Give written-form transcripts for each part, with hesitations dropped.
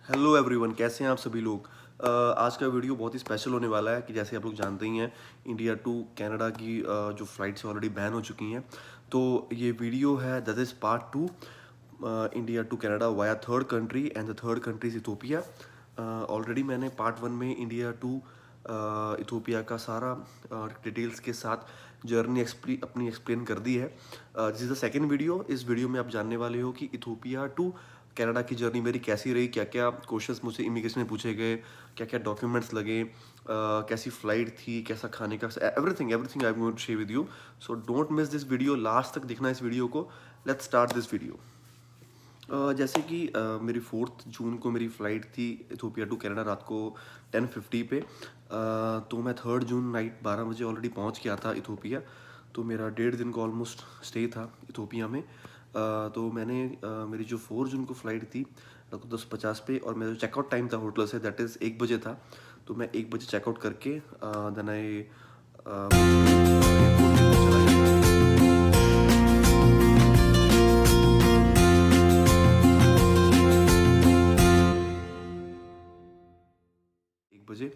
Hello everyone, कैसे हैं आप सभी लोग। आज का वीडियो बहुत ही स्पेशल होने वाला है कि जैसे आप लोग जानते ही हैं, इंडिया टू कनाडा की जो फ़्लाइट्स ऑलरेडी बैन हो चुकी हैं। तो ये वीडियो है that is part two, India to Canada via third country and the third country is Ethiopia. Already मैंने पार्ट वन में इंडिया टू इथोपिया का सारा डिटेल्स के साथ जर्नी अपनी एक्सप्लेन कर दी है। This is the second video. इस वीडियो में आप जानने वाले हो कि इथोपिया टू कनाडा की जर्नी मेरी कैसी रही, क्या क्या क्वेश्चंस मुझसे इमिग्रेशन में पूछे गए, क्या क्या डॉक्यूमेंट्स लगे, कैसी फ़्लाइट थी, कैसा खाने का, everything everything I am going to share with you. So don't miss this video, last तक देखना इस वीडियो को। Let's start this video. जैसे कि मेरी 4 जून को मेरी फ़्लाइट थी इथोपिया टू कनाडा रात को 10:50 पे। तो मैं 3 जून नाइट 12 बजे ऑलरेडी पहुंच गया था इथोपिया। तो मेरा 1.5 दिन का ऑलमोस्ट स्टे था इथोपिया में। तो मैंने मेरी जो 4 जून को फ़्लाइट थी रात को 10:50 पे, और मेरा जो चेकआउट टाइम था होटल से दैट इज़ 1 बजे था। तो मैं 1 बजे चेकआउट करके देन आई एयरपोर्ट चला गया। 1 बजे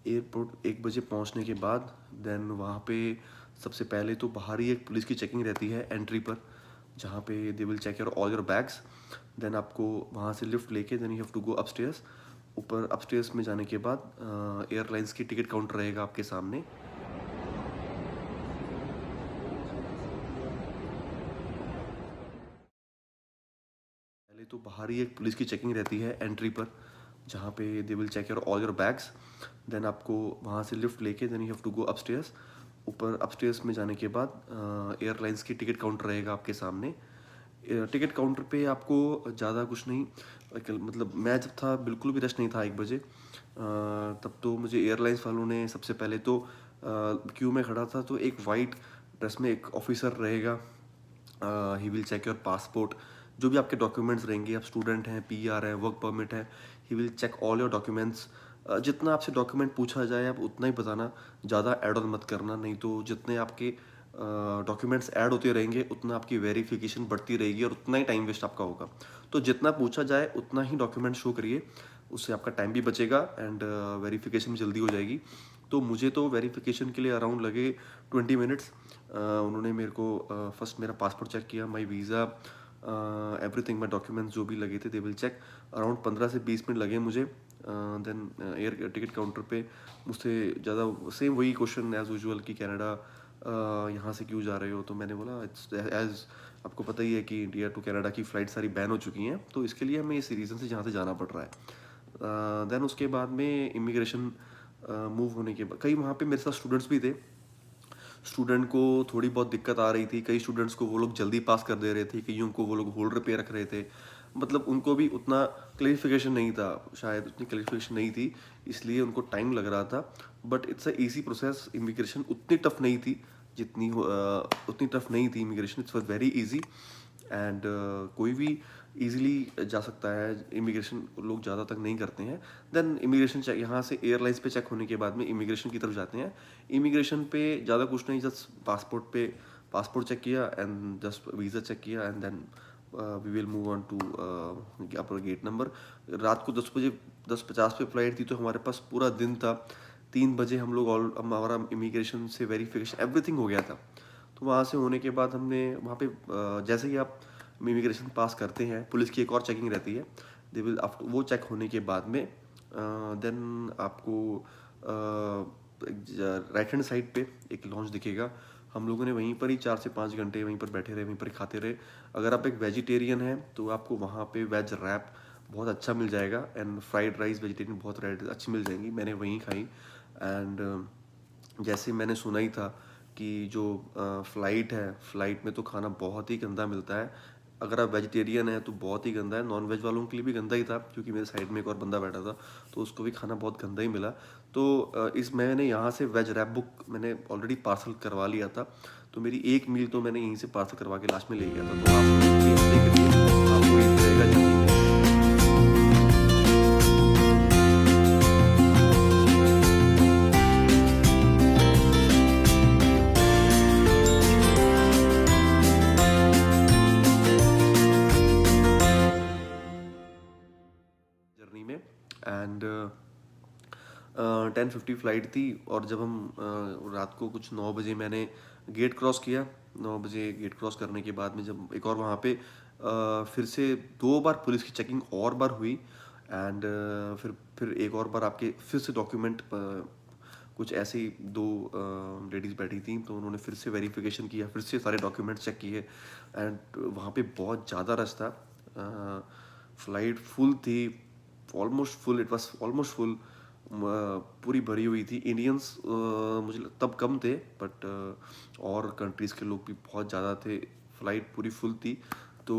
एयरपोर्ट 1 बजे पहुंचने के बाद देन वहाँ पे सबसे पहले तो बाहर ही एक पुलिस की चेकिंग रहती है एंट्री पर, जहाँ पे they will check your all your bags. Then आपको वहाँ से लिफ्ट लेके then you have to go upstairs. ऊपर अपस्टेयर्स में जाने के बाद एयरलाइंस की टिकट काउंटर रहेगा आपके सामने। पहले तो बाहर ही एक पुलिस की चेकिंग रहती है एंट्री पर, जहाँ पे they will check your all your bags. Then आपको वहाँ से लिफ्ट लेके then you have to go upstairs. ऊपर अपस्टेयर्स में जाने के बाद एयरलाइंस की टिकट काउंटर रहेगा आपके सामने। टिकट काउंटर पे आपको ज़्यादा कुछ नहीं, मतलब मैं जब था बिल्कुल भी रश नहीं था 1 बजे। तब तो मुझे एयरलाइंस वालों ने सबसे पहले तो क्यू में खड़ा था, तो एक वाइट ड्रेस में एक ऑफिसर रहेगा। He will check your passport, जो भी आपके डॉक्यूमेंट्स रहेंगे, आप स्टूडेंट हैं, पीआर हैं, वर्क परमिट है, he will check all your documents. जितना आपसे डॉक्यूमेंट पूछा जाए आप उतना ही बताना, ज़्यादा ऐड ऑन मत करना, नहीं तो जितने आपके डॉक्यूमेंट्स ऐड होते रहेंगे उतना आपकी वेरिफिकेशन बढ़ती रहेगी और उतना ही टाइम वेस्ट आपका होगा। तो जितना पूछा जाए उतना ही डॉक्यूमेंट शो करिए, उससे आपका टाइम भी बचेगा एंड वेरिफिकेशन भी जल्दी हो जाएगी। तो मुझे तो वेरिफिकेशन के लिए अराउंड लगे 20 मिनट्स। उन्होंने मेरे को फर्स्ट मेरा पासपोर्ट चेक किया, माई वीज़ा, एवरीथिंग, माई डॉक्यूमेंट्स जो भी लगे थे दे विल चेक। अराउंड 15 से 20 मिनट लगे मुझे। देन एयर टिकट काउंटर पे मुझसे ज़्यादा सेम वही क्वेश्चन एज़ यूजुअल कि कनाडा यहाँ से क्यों जा रहे हो। तो मैंने बोला इट्स एज आपको पता ही है कि इंडिया टू कनाडा की फ़्लाइट सारी बैन हो चुकी हैं, तो इसके लिए हमें इस रीज़न से जहाँ से जाना पड़ रहा है। देन उसके बाद में इमिग्रेशन मूव होने के बाद कई वहाँ पे मेरे साथ स्टूडेंट्स भी थे। स्टूडेंट को थोड़ी बहुत दिक्कत आ रही थी, कई स्टूडेंट्स को वो लोग जल्दी पास कर दे रहे थे, कईयों को वो लोग होल्डर पे रख रहे थे। मतलब उनको भी उतना क्लेरिफिकेशन नहीं था, शायद उतनी क्लेरिफिकेशन नहीं थी, इसलिए उनको टाइम लग रहा था। But it's a easy process. Immigration उतनी टफ नहीं थी, उतनी टफ नहीं थी immigration, it's was very easy and कोई भी इजीली जा सकता है। इमिग्रेशन लोग ज़्यादा तक नहीं करते हैं। देन इमिग्रेशन चेक यहाँ से एयरलाइंस पे चेक होने के बाद में इमिग्रेशन की तरफ जाते हैं। इमिग्रेशन पे ज़्यादा कुछ नहीं, जस्ट पासपोर्ट चेक किया एंड जस्ट वीज़ा चेक किया and then we will move on to अपना गेट नंबर। रात को 10:50 पे फ्लाइट थी, तो हमारे पास पूरा दिन था। 3 बजे हम लोग हमारा इमिग्रेशन से वेरिफिकेशन एवरीथिंग हो गया था। तो वहाँ से होने के बाद हमने वहाँ पे जैसे ही आप इमिग्रेशन पास करते हैं, पुलिस की एक और चेकिंग रहती है। दे विल आफ्टर वो चेक होने के बाद में देन आपको राइट हैंड साइड पे एक लॉन्च दिखेगा। हम लोगों ने वहीं पर ही 4 से 5 घंटे वहीं पर बैठे रहे, वहीं पर खाते रहे। अगर आप एक वेजिटेरियन हैं तो आपको वहाँ पे वेज रैप बहुत अच्छा मिल जाएगा एंड फ्राइड राइस वेजिटेरियन बहुत अच्छी मिल जाएंगी, मैंने वहीं खाई। एंड जैसे मैंने सुना ही था कि जो फ़्लाइट है, फ़्लाइट में तो खाना बहुत ही गंदा मिलता है। अगर आप वेजिटेरियन हैं तो बहुत ही गंदा है। नॉन वेज वालों के लिए भी गंदा ही था, क्योंकि मेरे साइड में एक और बंदा बैठा था, तो उसको भी खाना बहुत गंदा ही मिला। तो इस मैंने यहाँ से वेज रैप बुक मैंने ऑलरेडी पार्सल करवा लिया था, तो मेरी एक मील तो मैंने यहीं से पार्सल करवा के लास्ट में ले गया था। तो आप भी ऐसे ही करिए, आपको ये रहेगा जल्दी में। जर्नी में। एंड 10:50 फ्लाइट थी, और जब हम रात को कुछ 9 बजे मैंने गेट क्रॉस किया। 9 बजे गेट क्रॉस करने के बाद में जब एक और वहाँ पे फिर से 2 बार पुलिस की चेकिंग और बार हुई। एंड फिर एक और बार आपके फिर से डॉक्यूमेंट, कुछ ऐसे ही 2 लेडीज़ बैठी थी, तो उन्होंने फिर से वेरिफिकेशन किया, फिर से सारे डॉक्यूमेंट्स चेक किए। एंड वहाँ पे बहुत ज़्यादा रश था। फ्लाइट फुल थी, almost full, it was almost full, पूरी भरी हुई थी। इंडियंस मुझे तब कम थे, बट और कंट्रीज़ के लोग भी बहुत ज़्यादा थे। फ्लाइट पूरी फुल थी। तो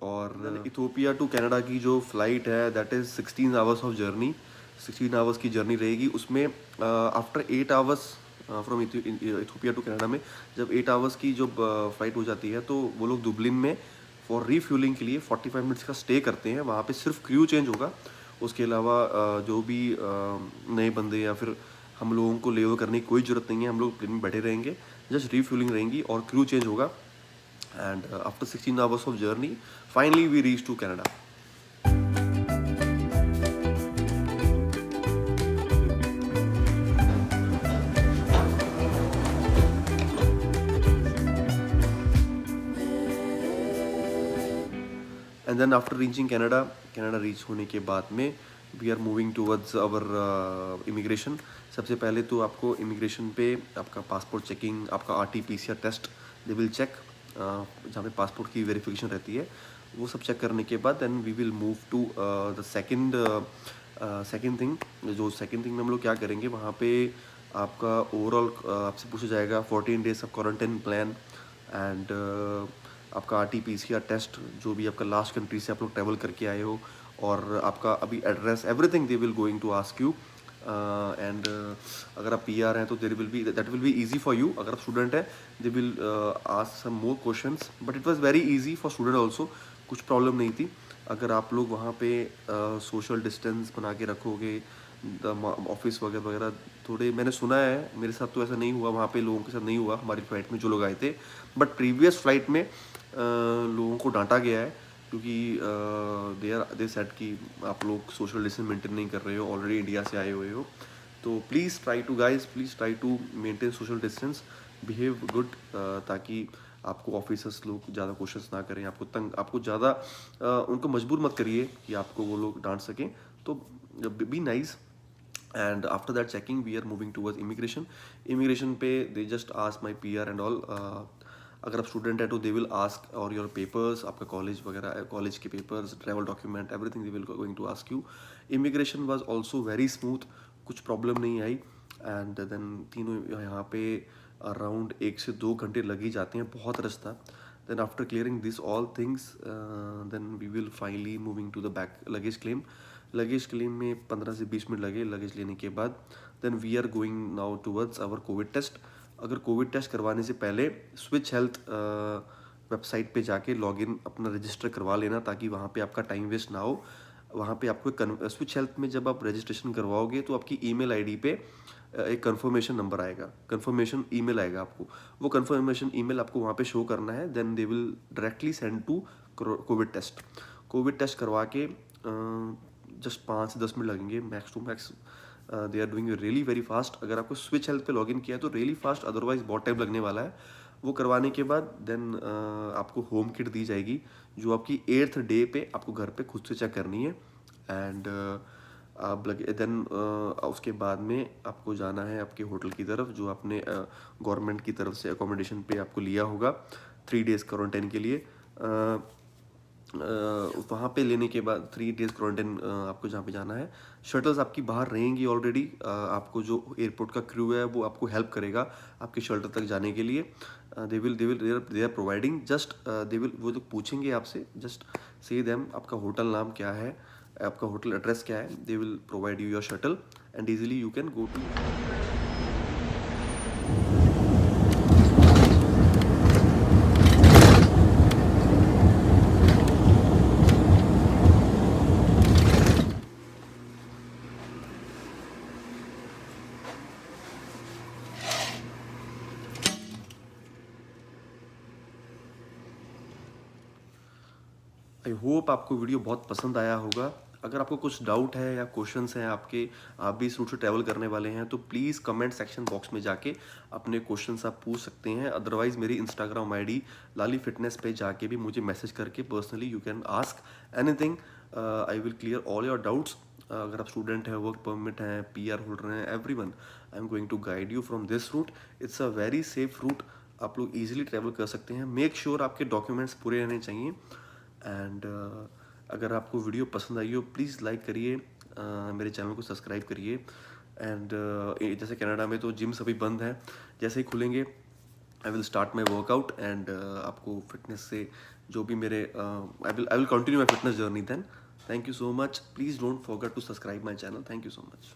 और इथोपिया टू कनाडा की जो फ़्लाइट है, that is 16 hours of journey, 16 hours की जर्नी रहेगी। उसमें after 8 hours from Ethiopia to Canada में, जब 8 आवर्स की जो फ्लाइट हो जाती है, तो वो लोग दुबलिन में फॉर रीफ्यूलिंग के लिए 45 मिनट्स का स्टे करते हैं। वहाँ पे सिर्फ क्रू चेंज होगा। उसके अलावा जो भी नए बंदे या फिर हम लोगों को लेओवर करने की कोई ज़रूरत नहीं है। हम लोग प्लेन में बैठे रहेंगे, जस्ट रीफ्यूलिंग रहेंगी और क्रू चेंज होगा। And after 16 hours of journey, finally we reach to Canada. And then after reaching Canada, Canada reach होने के बाद में we are moving towards our immigration. सबसे पहले तो आपको इमिग्रेशन पे आपका पासपोर्ट चेकिंग, आपका RT-PCR test they will check, जहाँ पे पासपोर्ट की वेरिफिकेशन रहती है, वो सब चेक करने के बाद then we will move to the second thing. जो सेकेंड थिंग में हम लोग क्या करेंगे, वहाँ पे आपका ओवरऑल आपसे पूछा जाएगा 14 डेज का क्वारंटाइन प्लान। एंड आपका RT-PCR टेस्ट, जो भी आपका लास्ट कंट्री से आप लोग ट्रैवल करके आए हो, और आपका अभी address, everything they will going to ask you. And अगर आप PR हैं तो that will be easy for you. अगर आप स्टूडेंट हैं, they will ask some more questions, but it was very easy for student also. कुछ problem नहीं थी। अगर आप लोग वहाँ पे सोशल डिस्टेंस बना के रखोगे, ऑफिस वगैरह वगैरह, थोड़े मैंने सुना है, मेरे साथ तो ऐसा नहीं हुआ, वहाँ पे लोगों के साथ नहीं हुआ हमारी फ्लाइट में जो लोग आए थे, बट प्रीवियस फ्लाइट में लोगों को डांटा गया है, क्योंकि दे सेड कि आप लोग सोशल डिस्टेंस मेंटेन नहीं कर रहे हो, ऑलरेडी इंडिया से आए हुए हो। तो please try to maintain social distance, behave good, ताकि आपको ऑफिसर्स लोग ज़्यादा क्वेश्चंस ना करें, आपको ज़्यादा उनको मजबूर मत करिए कि आपको वो लोग डांट सकें। तो be nice. And after that checking we are moving towards immigration. Immigration पे they just ask my PR and all. अगर आप स्टूडेंट है तो दे विल आस्क और योर पेपर्स, आपका कॉलेज वगैरह, कॉलेज के papers, travel document, everything they will going to ask you. Immigration was also very smooth, कुछ प्रॉब्लम नहीं आई। एंड देन तीनों यहाँ पे अराउंड 1 से 2 घंटे लग ही जाते हैं, बहुत रश था। Then after clearing this all things, then we will finally moving to the back luggage claim. Luggage claim में 15 से 20 मिनट लगे लगेज लेने के बाद। Then we are going now towards our covid test. अगर कोविड टेस्ट करवाने से पहले स्विच हेल्थ वेबसाइट पे जाके लॉगिन अपना रजिस्टर करवा लेना, ताकि वहाँ पे आपका टाइम वेस्ट ना हो। वहाँ पे आपको स्विच हेल्थ में जब आप रजिस्ट्रेशन करवाओगे तो आपकी ईमेल आईडी पे एक कंफर्मेशन नंबर आएगा, कंफर्मेशन ईमेल आएगा आपको। वो कंफर्मेशन ईमेल आपको वहाँ पे शो करना है। Then they will directly send to covid test. Covid test करवा के जस्ट 5 से 10 मिनट लगेंगे max to max. They are doing really very fast. अगर आपको स्विच हेल्थ पे लॉगिन किया है तो रियली फास्ट, अदरवाइज बहुत टाइम लगने वाला है। वो करवाने के बाद देन आपको होम किट दी जाएगी, जो आपकी 8th डे पे आपको घर पे खुद से चेक करनी है। एंड आप लगे देन उसके बाद में आपको जाना है आपके होटल की तरफ, जो आपने गवर्नमेंट की तरफ से अकोमोडेशन पे आपको लिया होगा 3 डेज़ क्वारंटाइन के लिए। वहाँ पे लेने के बाद 3 डेज़ क्वारंटाइन आपको जहाँ पे जाना है, शटल्स आपकी बाहर रहेंगी ऑलरेडी। आपको जो एयरपोर्ट का क्रू है वो आपको हेल्प करेगा आपके शटल तक जाने के लिए। They are providing just they will, वो लोग पूछेंगे आपसे, जस्ट से देम आपका होटल नाम क्या है, आपका होटल एड्रेस क्या है। They will provide you your shuttle and easily you can go to. I hope आपको वीडियो बहुत पसंद आया होगा। अगर आपको कुछ डाउट है या क्वेश्चंस हैं आपके, आप भी इस रूट से ट्रैवल करने वाले हैं, तो प्लीज़ कमेंट सेक्शन बॉक्स में जाके अपने क्वेश्चंस आप पूछ सकते हैं। अदरवाइज़ मेरी इंस्टाग्राम आईडी लाली फिटनेस पे जाके भी मुझे मैसेज करके personally you can ask anything, I will clear all your doubts. अगर आप स्टूडेंट हैं, वर्क परमिट हैं, पीआर होल्डर हैं, everyone, I am going to guide you from this route. It's a very safe route, आप लोग easily travel कर सकते हैं। मेक श्योर आपके डॉक्यूमेंट्स पूरे रहने चाहिए। एंड अगर आपको वीडियो पसंद आई हो, प्लीज़ लाइक करिए, मेरे चैनल को सब्सक्राइब करिए। एंड जैसे कनाडा में तो जिम्स अभी बंद हैं, जैसे ही खुलेंगे I will start my workout. And आपको फिटनेस से जो भी मेरे I will continue my fitness journey then. Thank you so much, please don't forget to subscribe my channel. Thank you so much.